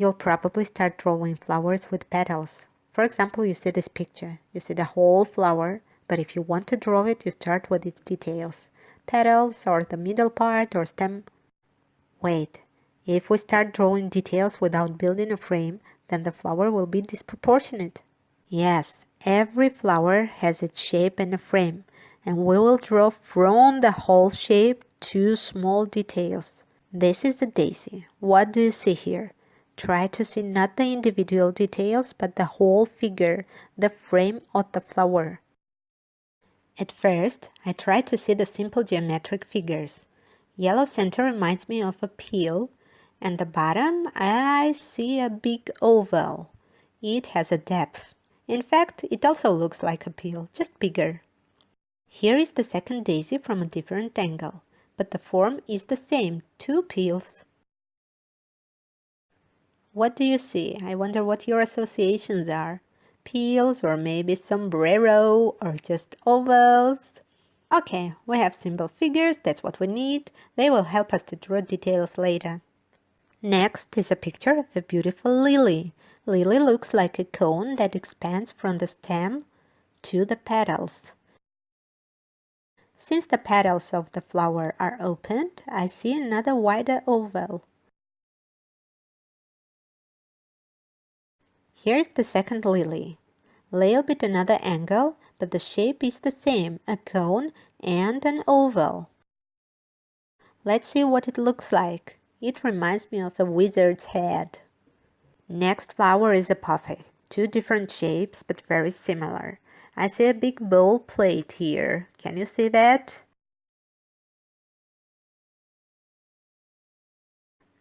You'll probably start drawing flowers with petals. For example, you see this picture. You see the whole flower, but if you want to draw it, you start with its details. Petals, or the middle part, or stem. Wait, if we start drawing details without building a frame, then the flower will be disproportionate. Yes, every flower has its shape and a frame, and we will draw from the whole shape 2 small details. This is the daisy. What do you see here? Try to see not the individual details, but the whole figure, the frame of the flower. At first, I tried to see the simple geometric figures. Yellow center reminds me of a peel, and the bottom I see a big oval. It has a depth. In fact, it also looks like a peel, just bigger. Here is the second daisy from a different angle, but the form is the same, 2 peels. What do you see? I wonder what your associations are. Peels, or maybe sombrero, or just ovals? Okay, we have simple figures, that's what we need. They will help us to draw details later. Next is a picture of a beautiful lily. Lily looks like a cone that expands from the stem to the petals. Since the petals of the flower are opened, I see another wider oval. Here's the second lily. Little bit another angle, but the shape is the same, a cone and an oval. Let's see what it looks like. It reminds me of a wizard's head. Next flower is a poppy. 2 different shapes, but very similar. I see a big bowl plate here. Can you see that?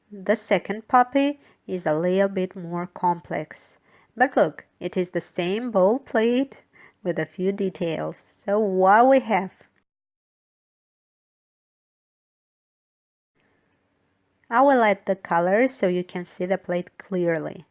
The second poppy is a little bit more complex. But look, it is the same bowl plate with a few details. So what we have? I will add the colors so you can see the plate clearly.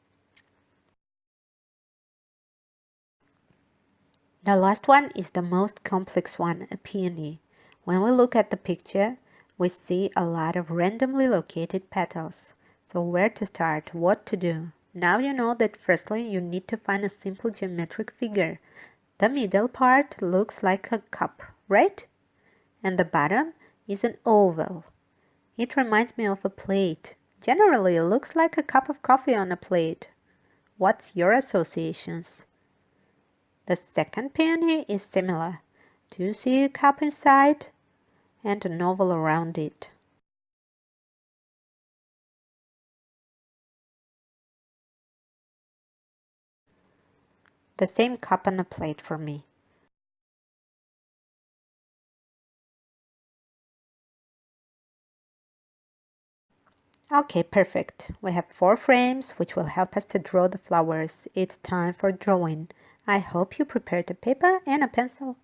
The last one is the most complex one, a peony. When we look at the picture, we see a lot of randomly located petals. So where to start? What to do? Now you know that firstly you need to find a simple geometric figure. The middle part looks like a cup, right? And the bottom is an oval. It reminds me of a plate. Generally, it looks like a cup of coffee on a plate. What's your associations? The second peony is similar. Do you see a cup inside and an oval around it? The same cup on a plate for me. Okay, perfect. We have 4 frames which will help us to draw the flowers. It's time for drawing. I hope you prepared a paper and a pencil.